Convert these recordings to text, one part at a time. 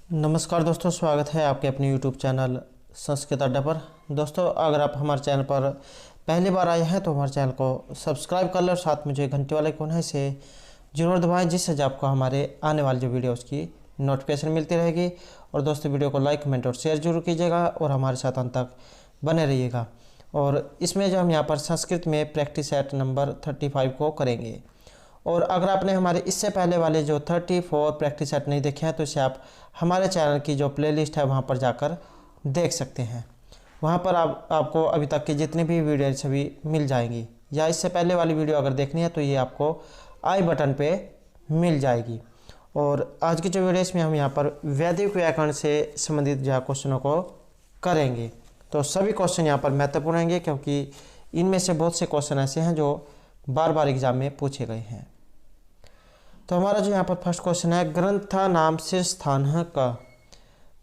नमस्कार दोस्तों, स्वागत है आपके अपने YouTube चैनल संस्कृत अड्डा पर। दोस्तों, अगर आप हमारे चैनल पर पहली बार आए हैं तो हमारे चैनल को सब्सक्राइब कर लें और साथ में जो घंटे वाले कोन है इसे जरूर दबाएं, जिससे आपको हमारे आने वाली जो वीडियो उसकी नोटिफिकेशन मिलती रहेगी। और दोस्तों, वीडियो को लाइक, कमेंट और शेयर जरूर कीजिएगा और हमारे साथ अंत तक बने रहिएगा। और इसमें जो हम यहाँ पर संस्कृत में प्रैक्टिस सेट नंबर 35 को करेंगे। और अगर आपने हमारे इससे पहले वाले जो 34 प्रैक्टिस सेट नहीं देखे हैं तो इसे आप हमारे चैनल की जो प्लेलिस्ट है वहाँ पर जाकर देख सकते हैं। वहाँ पर आपको अभी तक की जितनी भी वीडियो सभी मिल जाएंगी, या इससे पहले वाली वीडियो अगर देखनी है तो ये आपको आई बटन पे मिल जाएगी। और आज की जो वीडियो इसमें हम यहाँ पर वैदिक व्याकरण से संबंधित जो क्वेश्चनों को करेंगे। तो सभी क्वेश्चन यहाँ पर महत्वपूर्ण होंगे, क्योंकि इनमें से बहुत से क्वेश्चन ऐसे हैं जो बार बार एग्जाम में पूछे गए हैं। तो हमारा जो यहाँ पर फर्स्ट क्वेश्चन है, ग्रंथा नाम शीर्ष स्थान है का।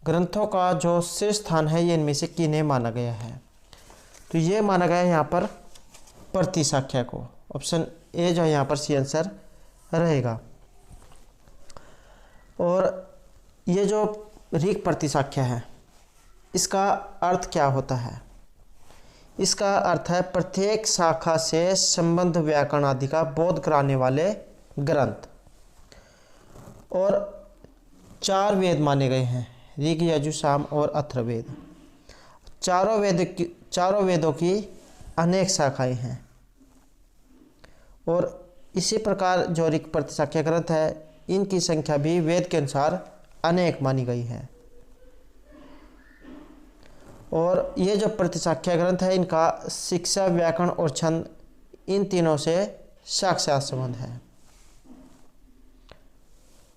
ग्रंथों का जो शीर्ष स्थान है ये इनमें से किन्हें माना गया है? तो ये माना गया है यहाँ पर प्रतिशाख्या को। ऑप्शन ए जो है यहाँ पर सी आंसर रहेगा। और ये जो ऋक् प्रतिशाख्या है इसका अर्थ क्या होता है? इसका अर्थ है प्रत्येक शाखा से संबंध व्याकरण आदि का बोध कराने वाले ग्रंथ। और 4 वेद माने गए हैं, ऋग, यजु, साम और अथर्ववेद। चारों वेदों की अनेक शाखाएं हैं। और इसी प्रकार जो ऋक् प्रतिशाख्या ग्रंथ है इनकी संख्या भी वेद के अनुसार अनेक मानी गई है। और ये जो प्रतिशाख्या ग्रंथ है इनका शिक्षा, व्याकरण और छंद इन तीनों से साक्षात संबंध है।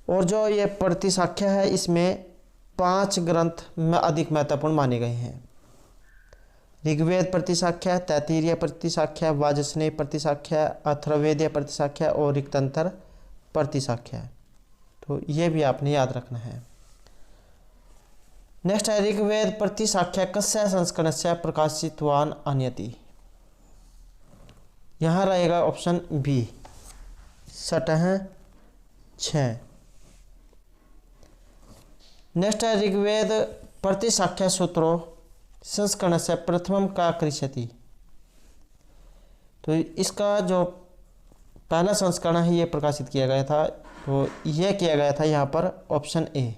और जो ये प्रतिशाख्या है इसमें 5 ग्रंथ में अधिक महत्वपूर्ण माने गए हैं। ऋग्वेद प्रतिशाख्या, तैत्तिरीय प्रतिशाख्या, वाजसनेयी प्रतिशाख्या, अथर्ववेदीय प्रतिशाख्या और ऋक्तंत्र प्रतिशाख्या। तो ये भी आपने याद रखना है। नेक्स्ट है ऋग्वेद प्रतिशाख्या कस्य संस्करणस्य प्रकाशितवान आनयति। यहाँ रहेगा ऑप्शन बी, सटह 6। नेक्स्ट है ऋग्वेद प्रतिशाख्या सूत्रों संस्करणस्य प्रथमम का करिष्यति। तो इसका जो पहला संस्करण है ये प्रकाशित किया गया था, तो यह किया गया था यहाँ पर ऑप्शन ए,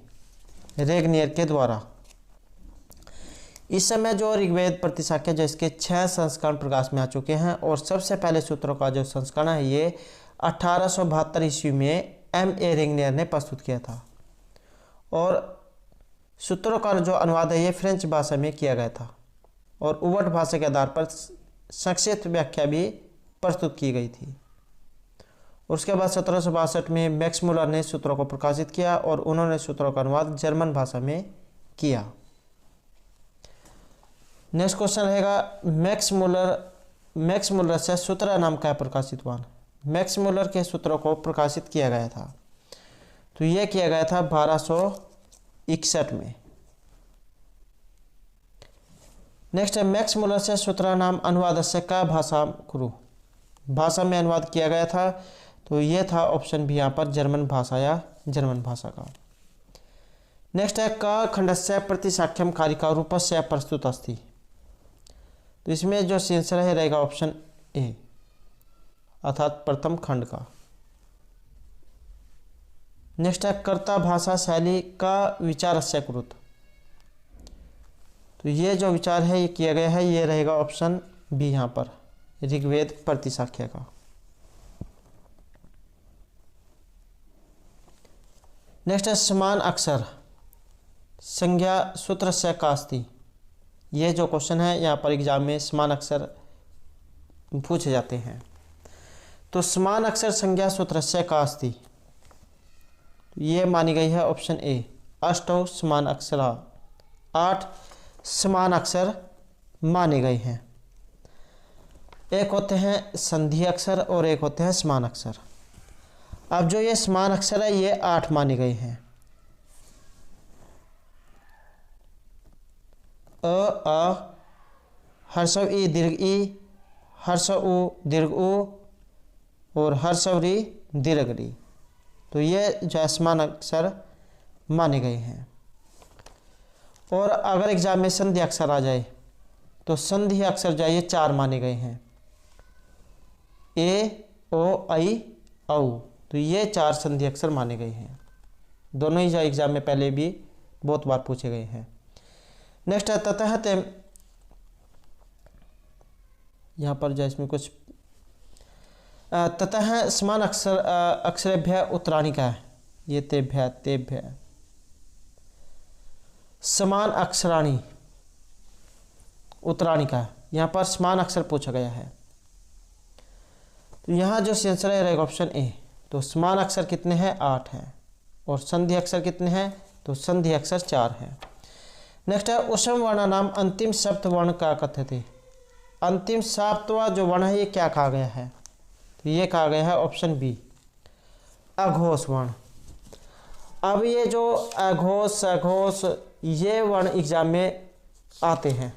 रेगनियर के द्वारा। इस समय जो ऋग्वेद प्रतिशाख्या जो इसके 6 संस्करण प्रकाश में आ चुके हैं। और सबसे पहले सूत्रों का जो संस्करण है ये 1872 ईस्वी में M.A. रेगनियर ने प्रस्तुत किया था। और सूत्रों का जो अनुवाद है ये फ्रेंच भाषा में किया गया था। और उवट भाषा के आधार पर संक्षिप्त व्याख्या भी प्रस्तुत की गई थी। उसके बाद 1762 में मैक्स मुलर ने सूत्रों को प्रकाशित किया और उन्होंने सूत्रों का अनुवाद जर्मन भाषा में किया। नेक्स्ट क्वेश्चन रहेगा, मैक्स मुलर से सूत्र नाम का प्रकाशित हुआ। मैक्स मुलर के सूत्रों को प्रकाशित किया गया था, तो यह किया गया था 1261 में। नेक्स्ट है मैक्स मुलर से सूत्र नाम अनुवाद से का भाषा कुरु। भाषा में अनुवाद किया गया था, तो यह था ऑप्शन भी यहाँ पर जर्मन भाषा या जर्मन भाषा का। नेक्स्ट है का खंडस्य प्रतिशाख्यम कारिका रूपस्य प्रस्तुत अस्ति। तो इसमें जो आंसर है रहेगा ऑप्शन ए, अर्थात प्रथम खंड का। नेक्स्ट है कर्ता भाषा शैली का विचारस्य कृत। तो ये जो विचार है ये किया गया है, ये रहेगा ऑप्शन बी यहाँ पर ऋग्वेद प्रतिशाख्या का। नेक्स्ट है समान अक्षर संज्ञा सूत्र से कास्ति। ये जो क्वेश्चन है यहाँ पर एग्जाम में समान अक्षर पूछे जाते हैं। तो समान अक्षर संज्ञा सूत्र से कास्ति ये मानी गई है ऑप्शन ए, अष्टौ समान अक्षरा। 8 समान अक्षर माने गए हैं। एक होते हैं संधि अक्षर और एक होते हैं समान अक्षर। अब जो ये समान अक्षर है ये 8 माने गए हैं। अ, हर्षव ई दीर्घ ई, हर्षव उ दीर्घ उ और हर्षव री दीर्घ री। तो ये जो समान अक्षर माने गए हैं। और अगर एग्जाम में संधि अक्षर आ जाए तो संधि अक्षर जो है ये 4 माने गए हैं, ए ओ आई औ, तो ये 4 संधि अक्षर माने गए हैं। दोनों ही जो एग्जाम में पहले भी बहुत बार पूछे गए हैं। नेक्स्ट है ततहत, यहाँ पर जो इसमें कुछ ततः समान अक्षरेभ्य उत्तराणी का है, ये तेभ्य तेभ्य समान अक्षराणी उत्तराणी का, यहाँ पर समान अक्षर पूछा गया है। तो यहाँ जो आंसर है रहेगा ऑप्शन ए। तो समान अक्षर कितने हैं? 8 हैं। और संधि अक्षर कितने हैं? तो संधि अक्षर 4 हैं। नेक्स्ट है उसम वर्ण नाम अंतिम सप्त वर्ण का कथ्यते। अंतिम सातवां जो वर्ण है ये क्या कहा गया है? तो ये कहा गया है ऑप्शन बी, अघोष वर्ण। अब ये जो अघोष सघोष ये वर्ण एग्जाम में आते हैं।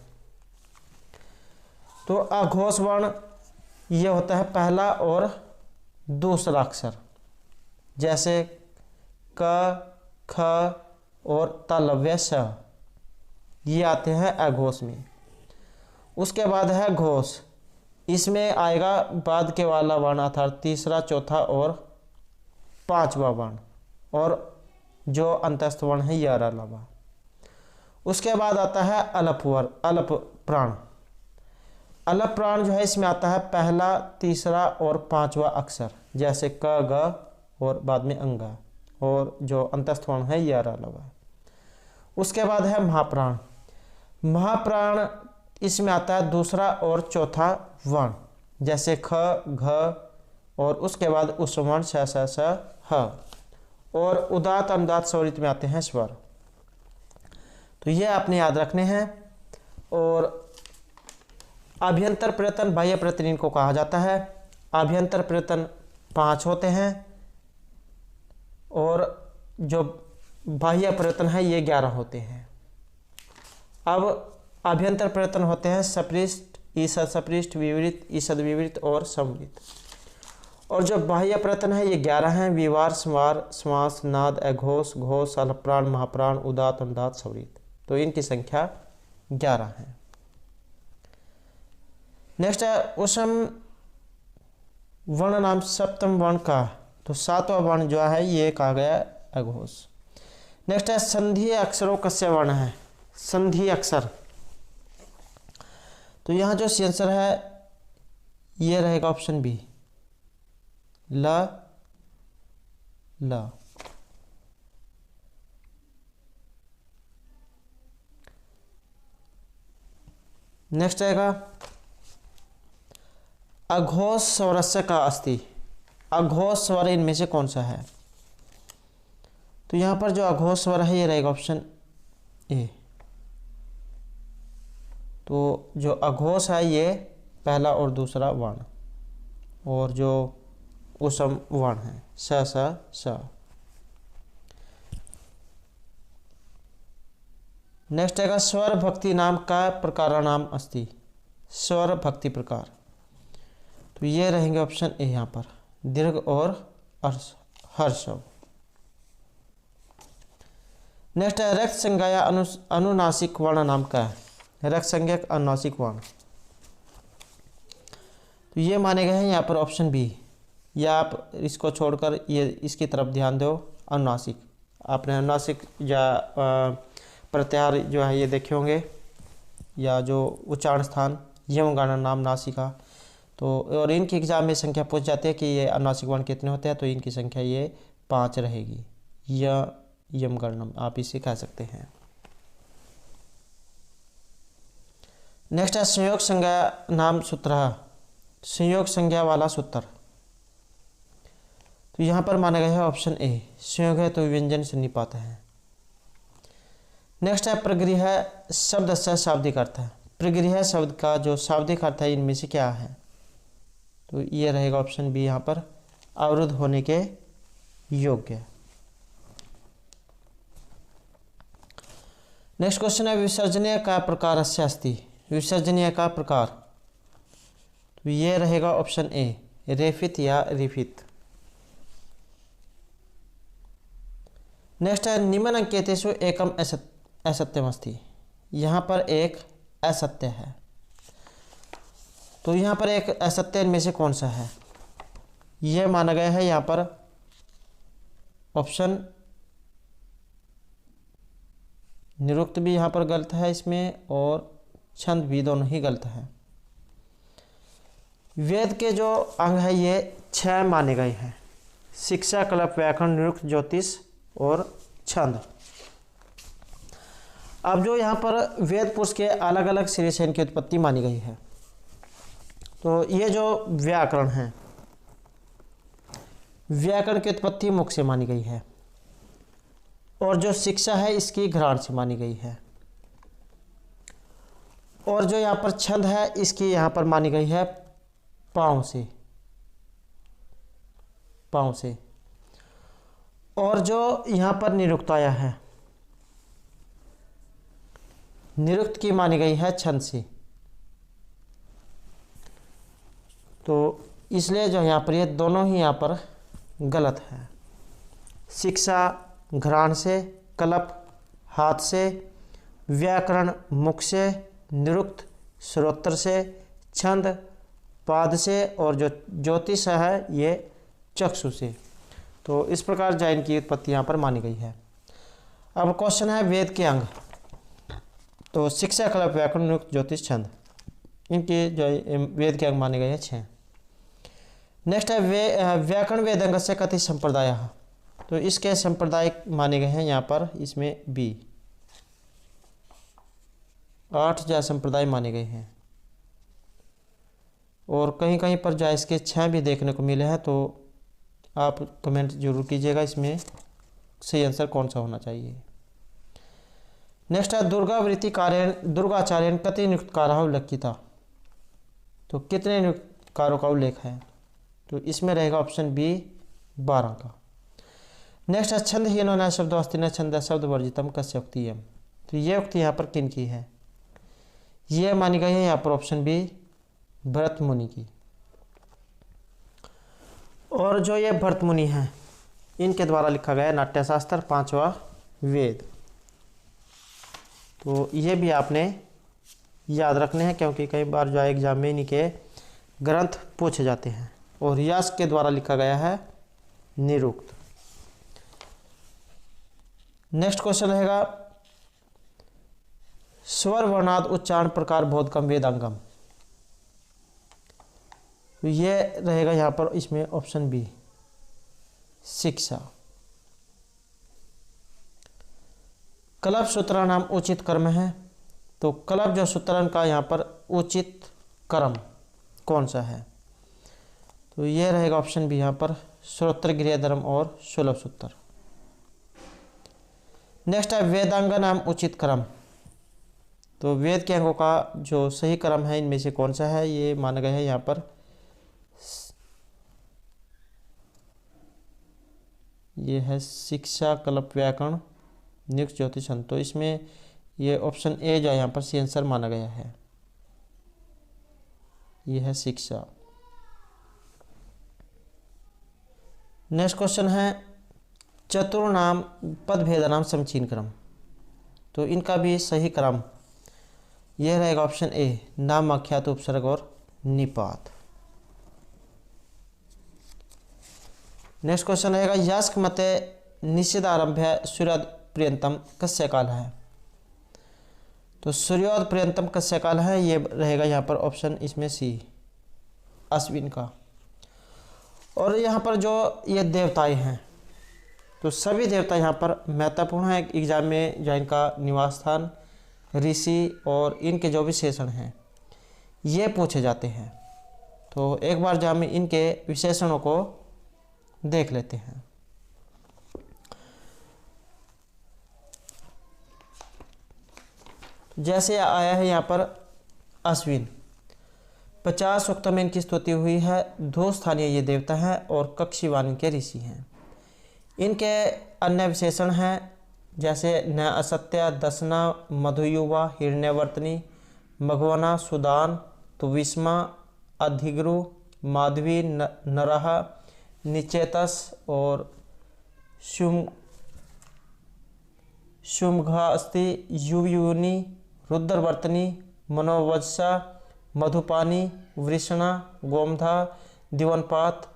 तो अघोष वर्ण ये होता है पहला और दूसरा अक्षर, जैसे क ख और तालव्य स, ये आते हैं अघोष में। उसके बाद है घोष, इसमें आएगा बाद के वाला वर्ण अर्थात तीसरा चौथा और पांचवा वर्ण, और जो अंतस्थ वर्ण है यह अलावा। उसके बाद आता है अलप वर्ण, अलप प्राण। अलप प्राण जो है इसमें आता है पहला तीसरा और पांचवा अक्षर, जैसे क ग और बाद में अंगा, और जो अंतस्थ वर्ण है यह अलावा। उसके बाद है महाप्राण। महाप्राण इसमें आता है दूसरा और चौथा वर्ण, जैसे ख घ और उसके बाद उस वर्ण स स स ह, और उदात अनुदात स्वरित में आते हैं स्वर। तो ये आपने याद रखने हैं। और अभ्यंतर प्रयत्न बाह्य प्रयत्न इनको कहा जाता है। अभ्यंतर प्रयत्न 5 होते हैं और जो बाह्य प्रयत्न है ये 11 होते हैं। अब अभ्यंतर प्रयत्न होते हैं सपृष्ठ, ईसद सपृष्ठ, विवृत, ईसद विवृत और समवृत। और जो बाह्य प्रयत्न है ये 11 हैं, विवार, स्मार, श्वास, नाद, अघोष, घोष, अलप्राण, महाप्राण, उदात, अनुदात, स्वरित। तो इनकी संख्या 11 है। नेक्स्ट है उसम वर्ण नाम सप्तम वर्ण का। तो 7वां वर्ण जो है ये कहा गया अघोष। नेक्स्ट है संधि अक्षरों कस्य वर्ण है। संधि अक्षर, तो यहाँ जो आंसर है ये रहेगा ऑप्शन बी, ल ल। नेक्स्ट आएगा अघोष स्वरस्य का अस्ति। अघोष स्वर इनमें से कौन सा है? तो यहाँ पर जो अघोष स्वर है ये रहेगा ऑप्शन ए। तो जो अघोष है ये पहला और दूसरा वर्ण, और जो उसम वर्ण है स स स। नेक्स्ट आएगा स्वर भक्ति नाम का प्रकार नाम अस्ति। स्वर भक्ति प्रकार, तो ये रहेंगे ऑप्शन ए यहाँ पर, दीर्घ और हर्ष। नेक्स्ट है रक्त संज्ञा अनुनासिक वर्ण नाम का है। रक्त संज्ञक अनुनासिक वर्ण, तो ये माने गए हैं यहाँ पर ऑप्शन बी, या आप इसको छोड़कर ये इसकी तरफ ध्यान दो। अनुनासिक, आपने अनुनासिक या प्रत्याहार जो है ये देखे होंगे, या जो उच्चारण स्थान यम गण नाम नासिका। तो और इनकी एग्जाम में संख्या पूछ जाती है कि ये अनुनासिक वर्ण कितने होते हैं, तो इनकी संख्या ये 5 रहेगी, या यम गणम आप इसे कह सकते हैं। नेक्स्ट है संयोग संज्ञा नाम सूत्र। संयोग संज्ञा वाला सूत्र, तो यहाँ पर माना गया है ऑप्शन ए, संयोग है तो व्यंजन से निपात है। नेक्स्ट है प्रगृह शब्द से शाब्दिक अर्थ है। प्रगृह शब्द का जो शाब्दिक अर्थ है इनमें से क्या है? तो ये रहेगा ऑप्शन बी यहाँ पर, अवरुद्ध होने के योग्य। नेक्स्ट क्वेश्चन है विसर्जनीय का प्रकार अस्ति। विसर्जनीय का प्रकार, तो ये रहेगा ऑप्शन ए, रेफित या रिफित। नेक्स्ट है निम्न अंकेतेषु एकम असत्यमस्ति, यहाँ पर एक असत्य है। तो यहाँ पर एक असत्य इनमें से कौन सा है? यह माना गया है यहाँ पर ऑप्शन निरुक्त भी यहाँ पर गलत है इसमें, और छंद भी, दोनों ही गलत है। वेद के जो अंग है ये 6 माने गए हैं: शिक्षा, कल्प, व्याकरण, निरुक्त, ज्योतिष और छंद। अब जो यहाँ पर वेद पुरुष के अलग अलग सिरे से इनकी उत्पत्ति मानी गई है, तो ये जो व्याकरण है, व्याकरण की उत्पत्ति मुख से मानी गई है, और जो शिक्षा है इसकी घ्राण से मानी गई है, और जो यहाँ पर छंद है इसकी यहाँ पर मानी गई है पाँव से, पाँव से। और जो यहाँ पर निरुक्त आया है, निरुक्त की मानी गई है छंद से। तो इसलिए जो यहाँ पर ये दोनों ही यहाँ पर गलत है। शिक्षा घ्राण से, कल्प हाथ से, व्याकरण मुख से, निरुक्त श्रोत्र से, छंद पाद से, और जो ज्योतिष है ये चक्षु से। तो इस प्रकार जैन की उत्पत्ति यहाँ पर मानी गई है। अब क्वेश्चन है वेद के अंग। तो शिक्षा, कल्प, व्याकरण, निरुक्त, ज्योतिष, छंद, इनके जो वेद के अंग माने गए हैं 6। नेक्स्ट है व्याकरण वेदांग से कति संप्रदाय। तो इसके संप्रदाय माने गए हैं यहाँ पर इसमें बी, 8 जा संप्रदाय माने गए हैं, और कहीं कहीं पर जा इसके 6 भी देखने को मिले हैं। तो आप कमेंट जरूर कीजिएगा इसमें सही आंसर कौन सा होना चाहिए। नेक्स्ट है दुर्गावृत्ति कार्य दुर्गाचार्य कति नियुक्तकारा उल्लेखिता। तो कितने नियुक्तकारों का उल्लेख है? तो इसमें रहेगा ऑप्शन बी 12 का। नेक्स्ट है छंदहीनो न शब्द अस्ति न छंद शब्द वर्जितम कस्य उक्तियम। तो ये उक्ति यहाँ पर किन की है? ये मानी गई है यहाँ पर ऑप्शन बी भरत मुनि की। और जो ये भरत मुनि हैं इनके द्वारा लिखा गया नाट्यशास्त्र 5वां वेद। तो ये भी आपने याद रखने हैं, क्योंकि कई बार जो एग्जाम में इन्हीं के ग्रंथ पूछे जाते हैं। और यास के द्वारा लिखा गया है निरुक्त। नेक्स्ट क्वेश्चन रहेगा स्वर वर्णाद उच्चारण प्रकार बोधकम वेदांगम। तो ये रहेगा यहाँ पर इसमें ऑप्शन बी शिक्षा। कलप सूत्र नाम उचित कर्म है। तो कलप जो सूत्रन का यहाँ पर उचित कर्म कौन सा है? तो ये रहेगा ऑप्शन बी यहाँ पर श्रोत्र गृह धर्म और सुलभ सूत्र। नेक्स्ट है वेदांग नाम उचित क्रम। तो वेद के अंगों का जो सही क्रम है इनमें से कौन सा है? ये माना गया है यहाँ पर ये है शिक्षा, कल्प, व्याकरण, निरुक्त, ज्योतिष, छंद। तो इसमें ये ऑप्शन ए जो यहाँ पर सी आंसर माना गया है, ये है शिक्षा। नेक्स्ट क्वेश्चन है चतुर्नाम पदभेद नाम समीचीन क्रम। तो इनका भी सही क्रम यह रहेगा ऑप्शन ए नाम, आख्यात, उपसर्ग और निपात। नेक्स्ट क्वेश्चन रहेगा यास्क मते निषेध आरंभ्य सूर्योदय पर्यंतम कस्य काल है। तो सूर्योदय पर्यंतम कस्य काल है, ये रहेगा यहाँ पर ऑप्शन इसमें सी अश्विन का। और यहाँ पर जो ये देवताएं हैं तो सभी देवता यहाँ पर महत्वपूर्ण है एग्जाम में, जो इनका निवास स्थान, ऋषि और इनके जो विशेषण हैं ये पूछे जाते हैं। तो एक बार जो हम इनके विशेषणों को देख लेते हैं। जैसे आया है यहाँ पर अश्विन, 50 सूक्तों में इनकी स्तुति हुई है। 2 स्थानीय ये देवता हैं और कक्षीवान के ऋषि हैं। इनके अन्य विशेषण हैं जैसे न असत्या, दसना, मधुयुवा, हिरण्यवर्तनी, मघवना, सुदान, तुविस्मा, अधिगुरु, माधवी, नरह, निचेतस और शुम्भा अस्ति, युवयुनी, रुद्रवर्तनी, मनोवत्सा, मधुपानी, वृषणा, गोमधा, दिवनपात,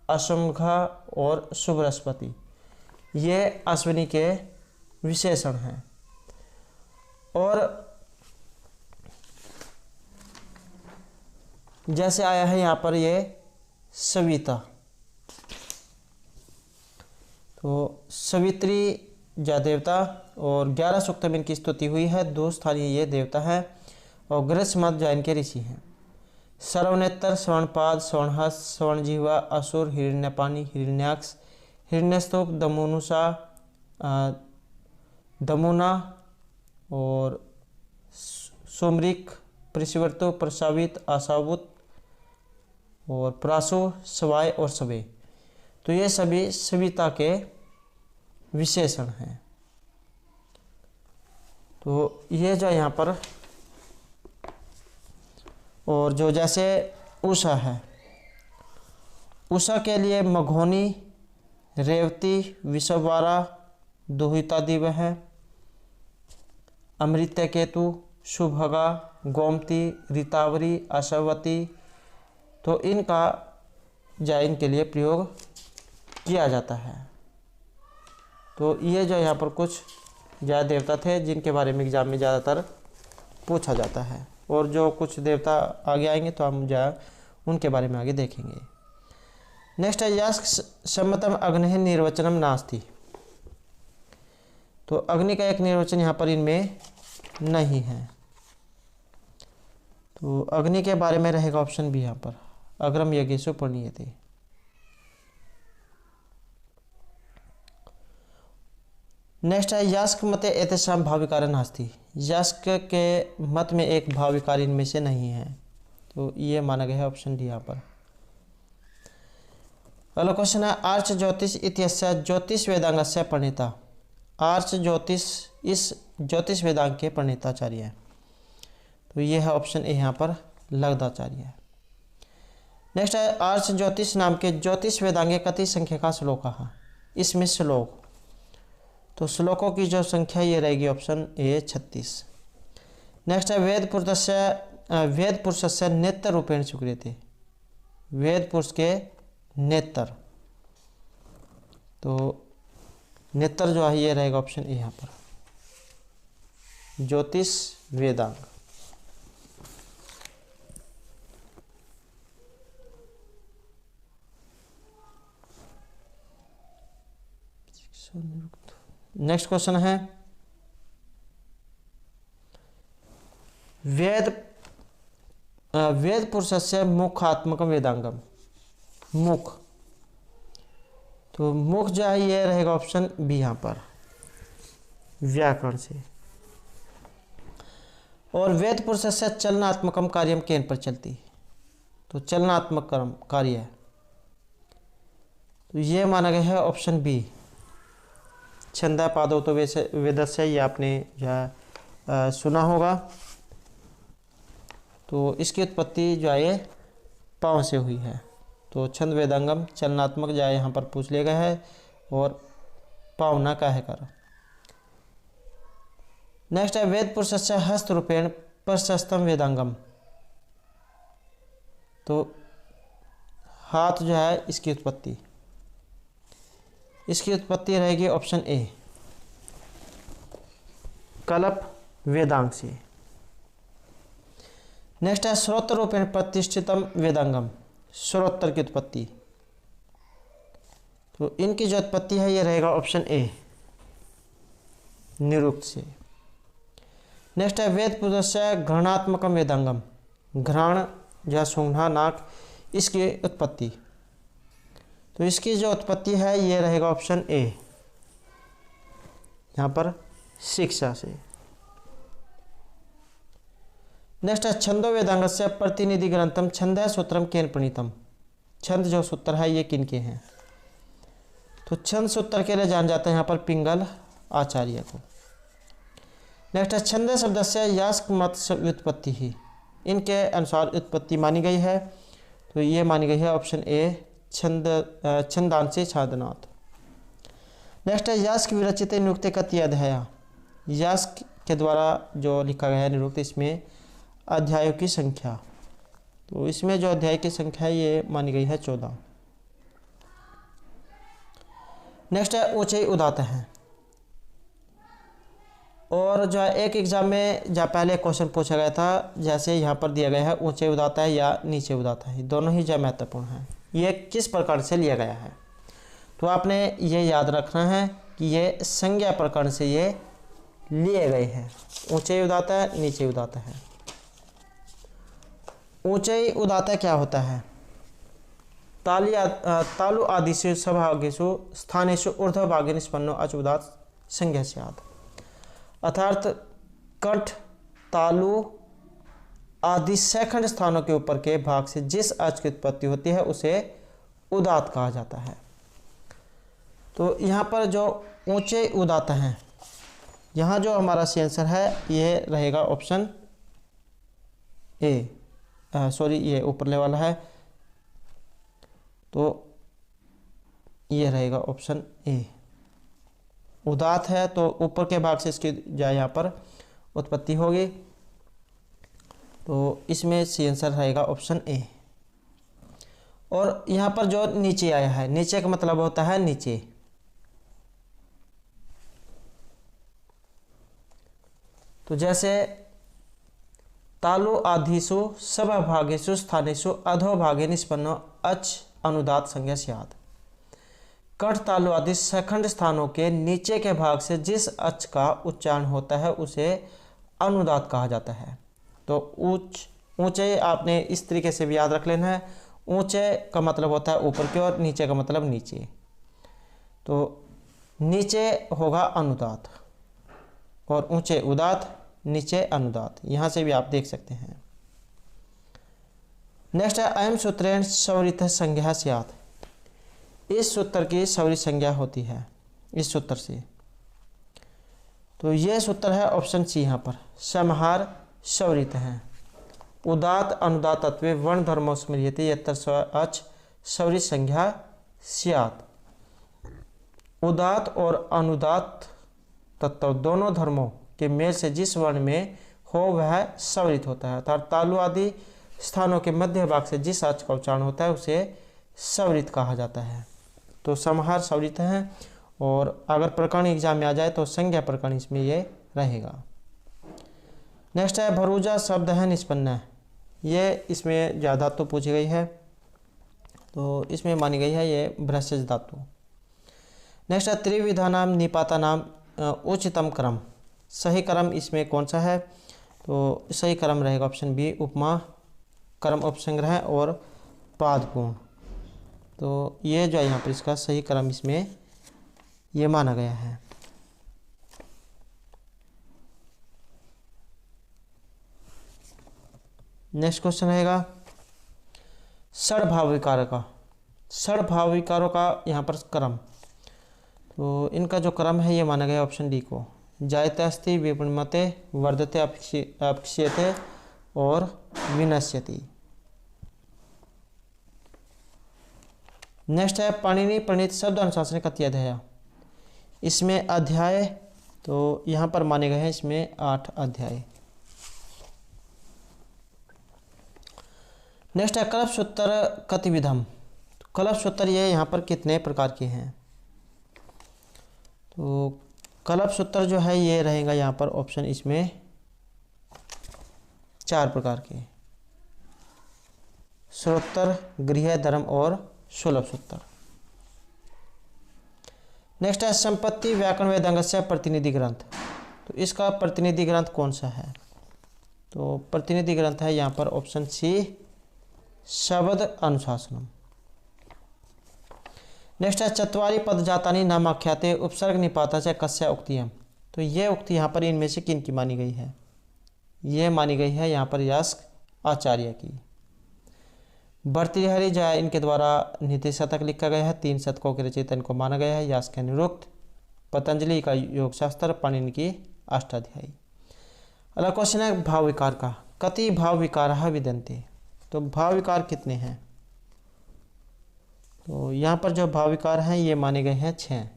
अशुंघा और शुभ्रस्पति। ये अश्विनी के विशेषण हैं। और जैसे आया है यहाँ पर ये सविता, तो सवित्री जा देवता और 11 सूक्त में इनकी स्तुति हुई है। 2 स्थानीय ये देवता है और गृहस्मद जैन के ऋषि हैं। सर्वनेत्र, स्वर्णपाद, स्वर्णहस्त, स्वर्णजिह्वा, असुर, हिरण्यपानी, हिरण्याक्ष, हिरण्यस्तूप, दमोनुषा, दमुना और सोमरिक, पृष्ठवर्तो, प्रसावित, आशावुत और प्रासु, सवाय और सवे। तो ये सभी सविता के विशेषण हैं। तो ये जो यहाँ पर, और जो जैसे उषा है, उषा के लिए मघोनी, रेवती, विषवारा, दुहिता दिव्य है। अमृत्य केतु, शुभगा, गोमती, ऋतावरी, आशावती, तो इनका जैन के लिए प्रयोग किया जाता है। तो ये जो यहाँ पर कुछ जय देवता थे जिनके बारे में एग्जाम में ज़्यादातर पूछा जाता है, और जो कुछ देवता आगे आएंगे तो हम जय उनके बारे में आगे देखेंगे। नेक्स्ट है यास्क सम्मतम अग्नि निर्वचनम नास्ति। तो अग्नि का एक निर्वचन यहाँ पर इनमें नहीं है। तो अग्नि के बारे में रहेगा ऑप्शन बी यहाँ पर, अग्रम यज्ञेषु प्रणीयते। नेक्स्ट है यास्क मते एतेषां भाविकारण नास्ति। यास्क के मत में एक भाविकार इनमें से नहीं है, तो ये माना गया है ऑप्शन डी यहाँ पर। अगला क्वेश्चन है आर्च ज्योतिष इत्यस्य ज्योतिष वेदांगस्य प्रणेता। आर्च ज्योतिष इस ज्योतिष वेदांग के प्रणेताचार्य है, तो ये है ऑप्शन ए यहाँ पर लगदाचार्य। नेक्स्ट है आर्च ज्योतिष नाम के ज्योतिष वेदांगे कति संख्या का श्लोक है। इसमें श्लोक, तो श्लोकों की जो संख्या ये रहेगी ऑप्शन ए 36। नेक्स्ट है वेद पुरुषस्य नेत्र रूपेण स्वीक्रियते। वेद पुरुष के नेत्र, तो नेत्र जो है ये रहेगा ऑप्शन ए यहाँ पर, ज्योतिष वेदांग। नेक्स्ट क्वेश्चन है वेद पुरुषस्य मुखात्मक वेदांगम। मुख, तो मुख जो है ये रहेगा ऑप्शन बी यहाँ पर, व्याकरण से। और वेद पुरुषस्य चलनात्मकम कार्यम केन पर चलती, तो चलनात्मक कर्म कार्य है, तो ये माना गया है ऑप्शन बी, छंदा पादो तो वेदस्य, ये आपने सुना होगा। तो इसकी उत्पत्ति जो है पाँव से हुई है, तो छंद वेदांगम चलनात्मक जो है यहाँ पर पूछ लिया गया है, और पावना का है कर। नेक्स्ट है वेद पुरुषस्य हस्त रूपेण प्रशस्तम वेदांगम। तो हाथ जो है इसकी उत्पत्ति रहेगी ऑप्शन ए, कलप वेदांग से। नेक्स्ट है श्रोत्र रूपेण प्रतिष्ठितम वेदांगम। श्रोत्र की उत्पत्ति, तो इनकी जो उत्पत्ति है ये रहेगा ऑप्शन ए, निरुक्त से। नेक्स्ट है वेद पुरुषस्य घृणात्मकम वेदांगम। घ्राण या सूंघना नाक, इसकी उत्पत्ति, तो इसकी जो उत्पत्ति है ये रहेगा ऑप्शन ए, यहाँ पर शिक्षा से। नेक्स्ट है छंदो वेदांगस्य प्रतिनिधि ग्रंथम छंद सूत्रम केन प्रणीतम। छंद जो सूत्र है ये किनके हैं, तो छंद सूत्र के लिए जान जाते हैं यहाँ पर पिंगल आचार्य को। नेक्स्ट है छंद शब्दस्य यास्क मत व्युत्पत्ति ही। इनके अनुसार उत्पत्ति मानी गई है, तो ये मानी गई है ऑप्शन ए, छंदांशी छादनाथ। नेक्स्ट है यास्क विरचित नियुक्त कति अध्याय। यास्क के द्वारा जो लिखा गया है निरुक्त, इसमें अध्यायों की संख्या, तो इसमें जो अध्याय की संख्या है ये मानी गई है 14। नेक्स्ट है ऊंचाई उदात है। और जो है एक एग्जाम में जहाँ पहले क्वेश्चन पूछा गया था, जैसे यहाँ पर दिया गया है ऊंचे उदाता है या नीचे उदाता है, दोनों ही जो महत्वपूर्ण है। ये किस प्रकार से लिया गया है, तो आपने ये याद रखना है कि ये संज्ञा प्रकरण से ये लिए गए हैं। ऊंचे उदाता है, नीचे उदाता है। ऊंचाई उदाता क्या होता है? तालु आदिषु सभागेषु स्थानेषु ऊर्ध्वभागे निष्पन्नो अच उदात संज्ञा स्यात्। अर्थात कंठ, तालु आदि सैखंड स्थानों के ऊपर के भाग से जिस अच की उत्पत्ति होती है उसे उदात कहा जाता है। तो यहाँ पर जो ऊंचे उदात हैं, यहाँ जो हमारा सी आंसर है ये रहेगा ऑप्शन ए, सॉरी ये ऊपरले वाला है, तो ये रहेगा ऑप्शन ए। उदात है तो ऊपर के भाग से इसकी जाए यहाँ पर उत्पत्ति होगी, तो इसमें सी आंसर रहेगा ऑप्शन ए। और यहाँ पर जो नीचे आया है, नीचे का मतलब होता है नीचे, तो जैसे तालु आदिषु सभागेषु स्थानेषु अधोभागे निष्पन्नो अच अनुदात संज्ञा स्यात्। कंठ, तालु आदि सखंड स्थानों के नीचे के भाग से जिस अच का उच्चारण होता है उसे अनुदात कहा जाता है। तो ऊंचे आपने इस तरीके से भी याद रख लेना है। ऊंचे का मतलब होता है ऊपर की ओर, नीचे का मतलब नीचे, तो नीचे होगा अनुदात और ऊंचे उदात, नीचे अनुदात, यहाँ से भी आप देख सकते हैं। नेक्स्ट है अयम सूत्रेण सवरितः संज्ञा स्यात्। इस सूत्र की सवरी संज्ञा होती है इस सूत्र से, तो ये सूत्र है ऑप्शन सी। यहाँ पर समहार सवरित है। उदात अनुदात तत्वे वर्ण धर्मो स्मर्यते यत्र स्व अच सवरी संज्ञा स्यात्। उदात और अनुदात तत्व दोनों धर्मों के मेल से जिस वर्ण में हो वह सवरित होता है। अर्थात तालु आदि स्थानों के मध्य भाग से जिस अच का उच्चारण होता है उसे सवरित कहा जाता है। तो समहार सवरित है, और अगर प्रकरण एग्जाम में आ जाए तो संज्ञा प्रकरण इसमें ये रहेगा। नेक्स्ट है भरूजा शब्द है निष्पन्न। ये इसमें ज्या धातु पूछी गई है, तो इसमें मानी गई है ये भ्रष्यज धातु। नेक्स्ट है त्रिविधा नाम निपाता नाम उच्चतम क्रम। सही क्रम इसमें कौन सा है, तो सही क्रम रहेगा ऑप्शन बी, उपमा, क्रम उपसंग्रह और पादपूर्ण। तो ये जो है यहाँ पर इसका सही क्रम इसमें ये माना गया है। नेक्स्ट क्वेश्चन रहेगा षड्भाव विकारों का। षड्भाव विकारों का यहाँ पर क्रम, तो इनका जो क्रम है ये माना गया ऑप्शन डी को। जायते अस्ति, विपणमते, वर्धते, अपक्षीयते और विनश्यति। नेक्स्ट है पाणिनि प्रणीत शब्द अनुशासन कति अध्याय। इसमें अध्याय तो यहाँ पर माने गए हैं इसमें 8 अध्याय। नेक्स्ट है कल्प सूत्र कतिविधम। कल्प सूत्र ये यहाँ पर कितने प्रकार के हैं, तो कल्प सूत्र जो है ये रहेगा यहाँ पर ऑप्शन इसमें 4 प्रकार के, श्रोत्र, गृह, धर्म और सुलभ सूत्र। नेक्स्ट है संपत्ति व्याकरण वेदांगस्य प्रतिनिधि ग्रंथ। तो इसका प्रतिनिधि ग्रंथ कौन सा है, तो प्रतिनिधि ग्रंथ है यहाँ पर ऑप्शन सी, शब्द अनुशासनम। नेक्स्ट है चत्वारि पद जातानि नामाख्याते उपसर्ग निपाता च कस्या उक्तियम। तो ये उक्ति यहाँ पर इनमें से किन की मानी गई है, ये मानी गई है यहाँ पर यास्क आचार्य की। भर्तृहरि जो है इनके द्वारा नीति शतक लिखा गया है, 3 शतकों के रचयिता इनको माना गया है। यास्क के निरुक्त, पतंजलि का योग शास्त्र, पाणिनि की अष्टाध्यायी। अगला क्वेश्चन है भाव विकार का। कति भाव विकार विद्यन्ते। तो भाव विकार कितने हैं, तो यहाँ पर जो भाव विकार हैं ये माने गए हैं 6।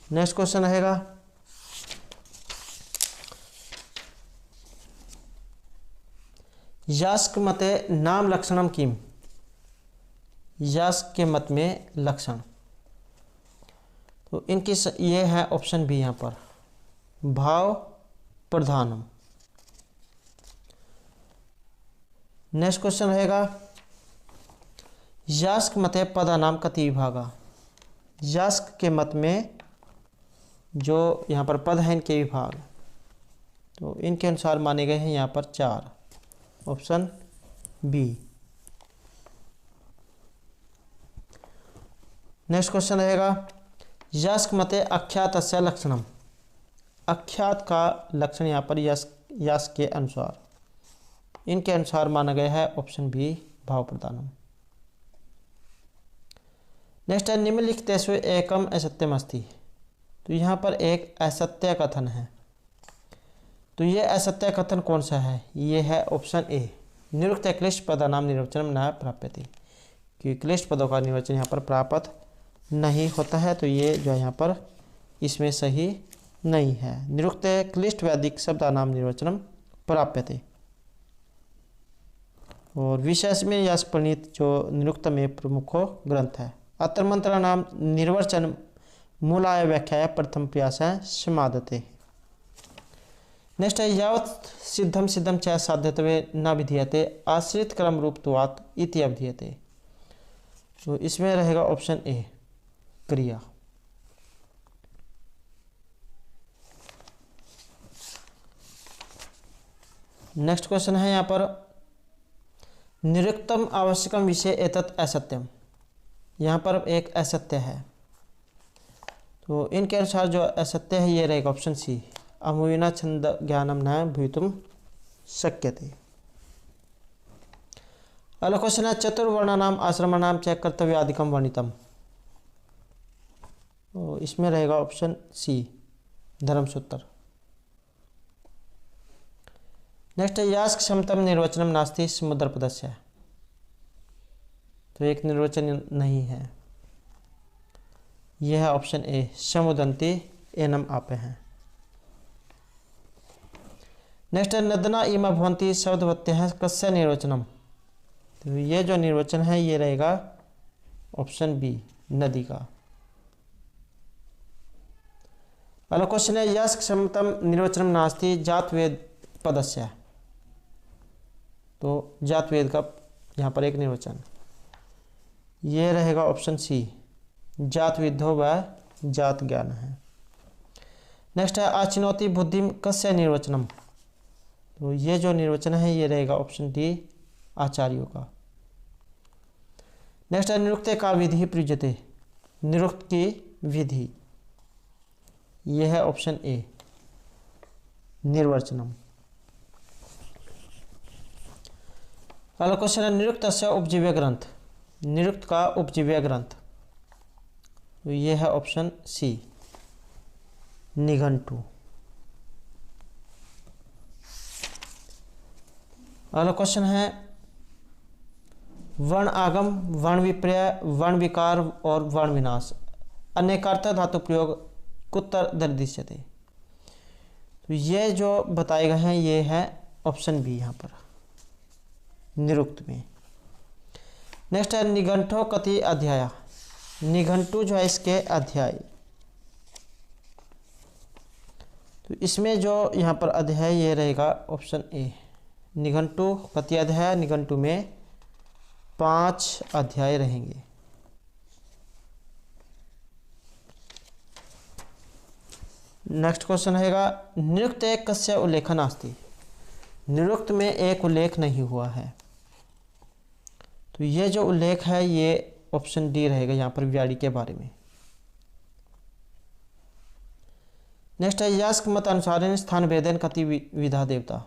नेक्स्ट क्वेश्चन रहेगा यास्क मते नाम लक्षणम किम। यास्क के मत में लक्षण, तो इनकी ये है ऑप्शन बी यहाँ पर भाव प्रधानम। नेक्स्ट क्वेश्चन रहेगा यास्क मते पदानाम कति विभागा। यास्क के मत में जो यहाँ पर पद हैं इनके विभाग, तो इनके अनुसार माने गए हैं यहाँ पर 4, ऑप्शन बी। नेक्स्ट क्वेश्चन रहेगा यास्क मते अख्यातस्य लक्षणम। अख्यात का लक्षण यहाँ पर यास्क के अनुसार, इनके अनुसार माना गया है ऑप्शन बी भाव प्रधानम। नेक्स्ट है निम्नलिखितेषु एकम असत्यम अस्ति। तो यहाँ पर एक असत्य कथन है, तो ये असत्य कथन कौन सा है, ये है ऑप्शन ए निरुक्त क्लिष्ट पदानाम निर्वचनम न प्राप्यते, कि क्लिष्ट पदों का निर्वचन यहाँ पर प्राप्त नहीं होता है, तो ये जो है यहाँ पर इसमें सही नहीं है। निरुक्त क्लिष्ट वैदिक शब्दानाम निर्वचनम प्राप्यते। और विशेष में यास्क प्रणीत जो निरुक्त में प्रमुख ग्रंथ है। अत्र मंत्र नाम निर्वचन मूलाय व्याख्या प्रथम प्रयास है समादते। नेक्स्ट है यावत् सिद्धम सिद्धम च साध्यत्वे न विधीयते आश्रित क्रम रूपत्वात् इति अवधीयते। तो इसमें रहेगा ऑप्शन ए क्रिया। नेक्स्ट क्वेश्चन है यहाँ पर निरुक्तम आवश्यकम विषय एतत् असत्यम। यहाँ पर एक असत्य है, तो इनके अनुसार जो असत्य है ये रहेगा ऑप्शन सी अमूविना छंद ज्ञानम न भवितुम शक्यते। अगला क्वेश्चन है चतुर्वर्णानाम आश्रमाणाम च कर्तव्यादिकम वर्णितम। तो इसमें रहेगा ऑप्शन सी धर्मसूत्र। नेक्स्ट है यास्क क्षमतम निर्वचनम नास्ति समुद्र पदस्य। तो एक निर्वचन नहीं है, यह है ऑप्शन ए समुदंती एनम आपे हैं। नेक्स्ट है नदना इमा भवंती शब्दवत्य है कस्य निर्वचनम। तो ये जो निर्वचन है ये रहेगा ऑप्शन बी नदी का। अगला क्वेश्चन है यास्क क्षमतम निर्वचनम नास्ति जात वेद पदस्य। तो जात वेद का यहाँ पर एक निर्वचन, ये रहेगा ऑप्शन सी जात विद्धो व जात ज्ञान है। नेक्स्ट है आचिनोति बुद्धिम कस्य निर्वचनम। तो ये जो निर्वचन है ये रहेगा ऑप्शन डी आचार्यों का। नेक्स्ट है निरुक्ते का विधि प्रयुज्यते। निरुक्त की विधि, यह है ऑप्शन ए निर्वचनम। अगला क्वेश्चन है निरुक्तस्य उपजीव्य ग्रंथ। निरुक्त का उपजीव्य ग्रंथ, तो ये है ऑप्शन सी निघंटु। अगला क्वेश्चन है वर्ण आगम, वर्ण विपर्य, वर्ण विकार और वर्ण विनाश अनेकार्थ धातु प्रयोग कुत्तर दर्दिश्यते। तो ये जो बताए गए हैं ये है ऑप्शन बी यहाँ पर निरुक्त में। नेक्स्ट है निघंटो कति अध्याय। निघंटु जो है इसके अध्याय, तो इसमें जो यहाँ पर अध्याय ये रहेगा ऑप्शन ए निघंटु कति अध्याय। निघंटु में 5 अध्याय रहेंगे। नेक्स्ट क्वेश्चन रहेगा निरुक्त एक कस्य उल्लेखन अस्ति। निरुक्त में एक उल्लेख नहीं हुआ है, तो ये जो उल्लेख है ये ऑप्शन डी रहेगा यहाँ पर व्याड़ी के बारे में। नेक्स्ट है यास्क मत अनुसार स्थान भेदन कति विधा देवता।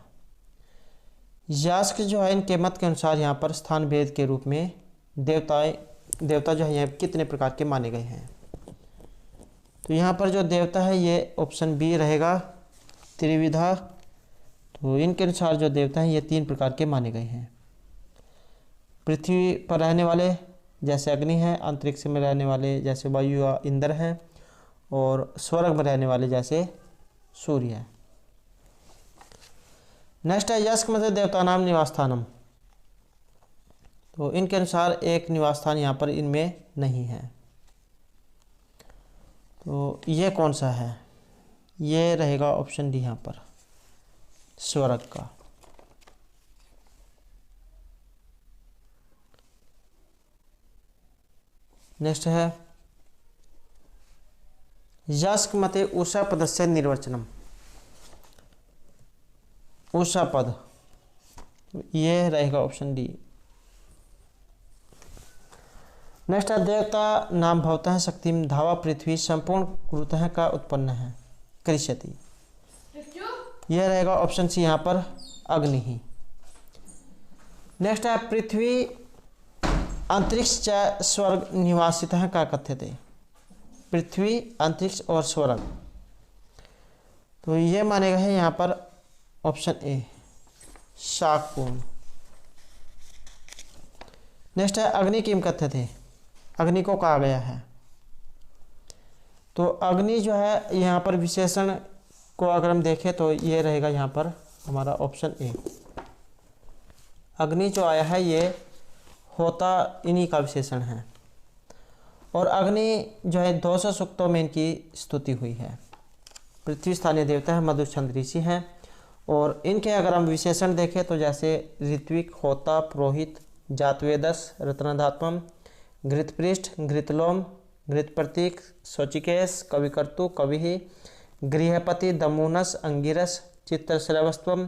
यास्क जो है इनके मत के अनुसार यहाँ पर स्थान भेद के रूप में देवता जो है यहाँ कितने प्रकार के माने गए हैं। तो यहाँ पर जो देवता है ये ऑप्शन बी रहेगा त्रिविधा। तो इनके अनुसार जो देवता हैं ये 3 प्रकार के माने गए हैं। पृथ्वी पर रहने वाले जैसे अग्नि है, अंतरिक्ष में रहने वाले जैसे वायु या इंद्र हैं, और स्वर्ग में रहने वाले जैसे सूर्य है। नेक्स्ट है यस्क मते देवता नाम निवास स्थानम। तो इनके अनुसार एक निवास स्थान यहाँ पर इनमें नहीं है। तो ये कौन सा है? ये रहेगा ऑप्शन डी यहाँ पर, स्वर्ग का। नेक्स्ट है यस्क मते उषा पदस्य निर्वचनम। उषा पद, ये रहेगा ऑप्शन डी। नेक्स्ट है देवता नाम भवतः शक्तिम धावा पृथ्वी संपूर्ण कुरुतः का उत्पन्न है करिष्यति। यह रहेगा ऑप्शन सी यहाँ पर अग्नि ही। नेक्स्ट है पृथ्वी अंतरिक्ष च स्वर्ग निवासितः का कथ्यते। पृथ्वी, अंतरिक्ष और स्वर्ग, तो ये माने गए हैं यहाँ पर ऑप्शन ए शाकपूर्ण। नेक्स्ट है अग्नि किम कथ्यते। अग्नि को कहा गया है। तो अग्नि जो है यहाँ पर विशेषण को अगर हम देखें तो ये रहेगा यहाँ पर हमारा ऑप्शन ए। अग्नि जो आया है ये होता इन्हीं का विशेषण है। और अग्नि जो है 200 सूक्तों में इनकी स्तुति हुई है। पृथ्वी स्थानीय देवता है, मधुचंद्र ऋषि हैं। और इनके अगर हम विशेषण देखें तो जैसे ऋत्विक, होता, पुरोहित, जातवेदस, रत्नधात्मम, घृतपृष्ठ, घृतलोम, घृतप्रतीक, शौचिकेश, कविकर्तु, कवि, गृहपति, दमूनस, अंगिरस, चित्रश्रवस्त्वम,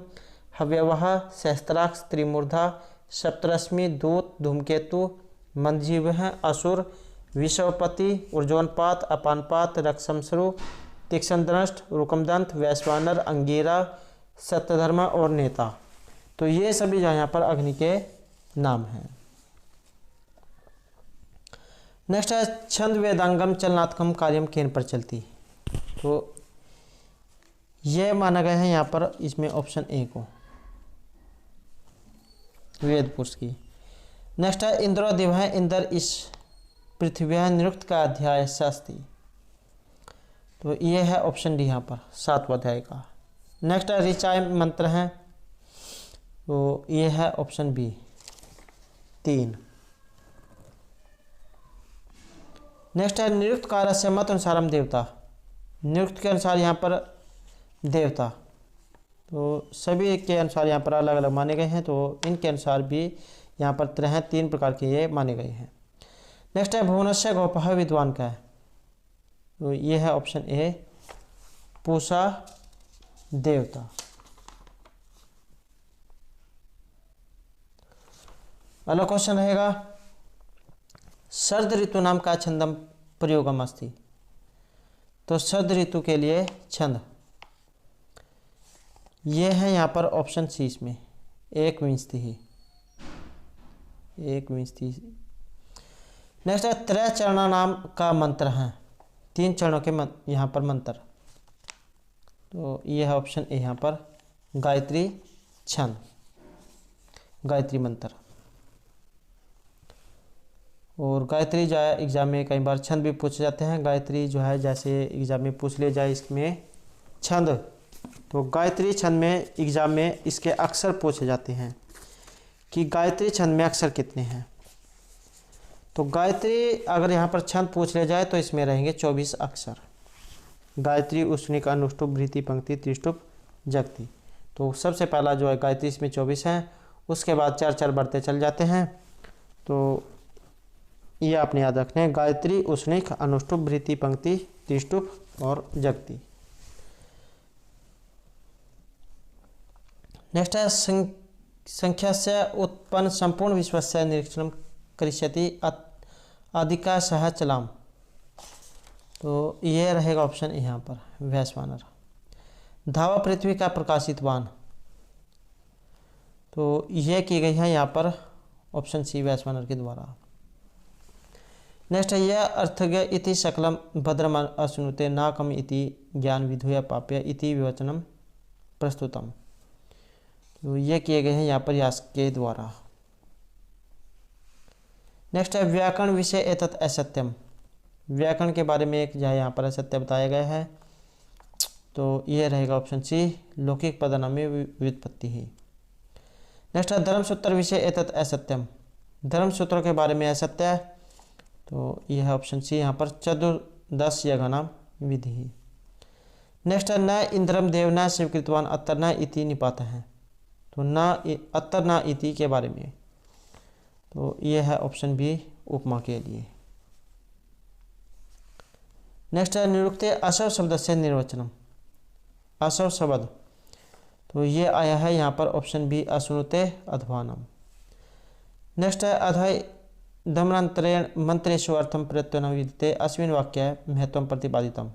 हव्यवह, सहस्त्राक्ष, त्रिमूर्धा, सप्तरश्मि, दूत, धूमकेतु, मंदजीव, असुर, विषवपति, ऊर्जवनपात, अपानपात, रक्षमश्रु, तीक्ष्णदंष्ट, रुकमदंत, वैश्वानर, अंगीरा, सत्यधर्मा और नेता। तो ये सभी जो यहाँ पर अग्नि के नाम हैं। नेक्स्ट है छंद वेदांगम चलनात्मकम कार्यम केन पर चलती। तो ये माना गया है यहाँ पर इसमें ऑप्शन ए को, वेद पुरुष की। नेक्स्ट है इंद्रो दिव है इंद्र इस पृथ्वी निरुक्त का अध्याय शास्त्री। तो ये है ऑप्शन डी यहाँ पर 7वां अध्याय का। नेक्स्ट है ऋचाय मंत्र है, तो ये है ऑप्शन बी 3। नेक्स्ट है निरुक्त कार्य से मत अनुसारम देवता। निरुक्त के अनुसार यहाँ पर देवता, तो सभी के अनुसार यहाँ पर अलग अलग माने गए हैं। तो इनके अनुसार भी यहाँ पर 3 प्रकार के ये माने गए हैं। नेक्स्ट है भुवनस्य गोपः विद्वान का है, तो ये है ऑप्शन ए पूषा देवता। अगला क्वेश्चन रहेगा शरद ऋतु नाम का छंदम प्रयोगम अस्ति। तो शरद ऋतु के लिए छंद ये है यहाँ पर ऑप्शन सी, इसमें एक विंशति ही, एक विंशति। नेक्स्ट है त्रय चरणा नाम का मंत्र है, 3 चरणों के यहाँ पर मंत्र। तो ये है ऑप्शन ए यहाँ पर गायत्री छंद, गायत्री मंत्र। और गायत्री जो है एग्जाम में कई बार छंद भी पूछे जाते हैं। गायत्री जो है जैसे एग्जाम में पूछ ले जाए इसमें छंद, तो गायत्री छंद में एग्जाम में इसके अक्षर पूछे जाते हैं कि गायत्री छंद में अक्षर कितने हैं। तो गायत्री अगर यहाँ पर छंद पूछ ले जाए तो इसमें रहेंगे 24 अक्षर। गायत्री, उष्णिक, अनुष्टुप, भृति, पंक्ति, त्रिष्टुप, जगती। तो सबसे पहला जो है गायत्री इसमें 24 हैं, उसके बाद 4 बढ़ते चल जाते हैं। तो ये आपने याद रखने हैं, गायत्री, उष्णिक, अनुष्टुप, भृति, पंक्ति, त्रिष्टुप और जगती। नेक्स्ट है संख्या से उत्पन्न संपूर्ण विश्व से निरीक्षण करिष्यति अधिका सह चलाम। तो ये रहेगा ऑप्शन यहाँ पर वैश्वानर। धावा पृथ्वी का प्रकाशित वान, तो ये की गई है यहाँ पर ऑप्शन सी वैश्वानर के द्वारा। नेक्स्ट है यह अर्थज्ञ इति सकलम भद्रम अश्नुते नाकम इति ज्ञान विधुया पाप्य इति विवचनम प्रस्तुतम। तो ये किए गए हैं यहाँ पर यास्क के द्वारा। नेक्स्ट है व्याकरण विषय एतत् असत्यम। व्याकरण के बारे में एक जो है यहाँ पर असत्य बताया गया है, तो यह रहेगा ऑप्शन सी, लौकिक पदनामी व्युत्पत्ति ही। नेक्स्ट है धर्मसूत्र विषय एतत् असत्यम, धर्मसूत्रों के बारे में असत्य है, तो यह है ऑप्शन सी यहाँ पर चतुर्दश यज्ञनाम विधि। नेक्स्ट है न इंद्रम देव न शिवकृतवान अत्तर न इति निपात है, तो न अत्तर न इति के बारे में, तो यह है ऑप्शन बी उपमा के लिए। नेक्स्ट है निरुक्ते असव शब्द से निर्वचनम, असव शब्द, तो ये आया है यहाँ पर ऑप्शन बी अश्नुते अध्वानम। नेक्स्ट है अधय दमनांतरेण मंत्रेषु अर्थम प्रत्यन विदिते अस्मिन् वाक्य महत्वम प्रतिपादितम,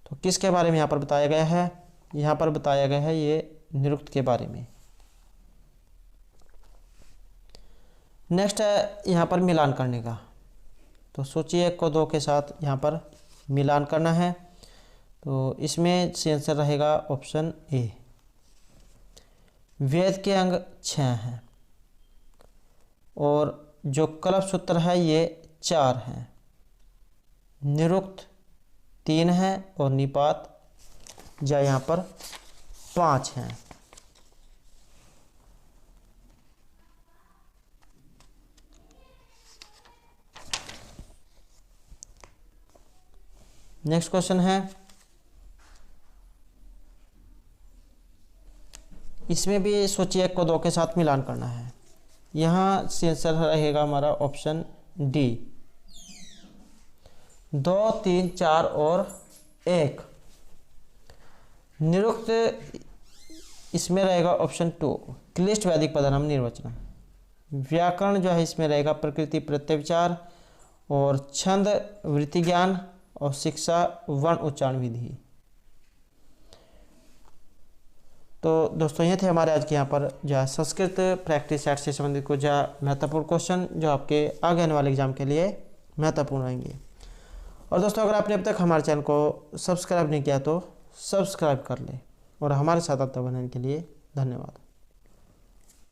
तो किसके बारे में यहाँ पर बताया गया है, यहाँ पर बताया गया है ये निरुक्त के बारे में। नेक्स्ट है यहाँ पर मिलान करने का, तो सोचिए 1 को 2 के साथ यहाँ पर मिलान करना है, तो इसमें से आंसर रहेगा ऑप्शन ए। वेद के अंग 6 हैं और जो कलप सूत्र है ये 4 हैं, निरुक्त 3 है और निपात या यहाँ पर 5 हैं। नेक्स्ट क्वेश्चन है, इसमें भी सोचिए 1 को 2 के साथ मिलान करना है। यहाँ से आंसर रहेगा हमारा ऑप्शन डी, 2, 3, 4 और 1। निरुक्त इसमें रहेगा ऑप्शन 2, क्लिष्ट वैदिक पदनाम निर्वचनम। व्याकरण जो है इसमें रहेगा प्रकृति प्रत्यय विचार और छंद वृत्ति ज्ञान और शिक्षा वर्ण उच्चारण विधि। तो दोस्तों ये थे हमारे आज के यहाँ पर जो संस्कृत प्रैक्टिस सेट से संबंधित कुछ महत्वपूर्ण क्वेश्चन जो आपके आगे आने वाले एग्जाम के लिए महत्वपूर्ण रहेंगे। और दोस्तों अगर आपने अब तक हमारे चैनल को सब्सक्राइब नहीं किया तो सब्सक्राइब कर लें और हमारे साथ आपका बनने के लिए धन्यवाद।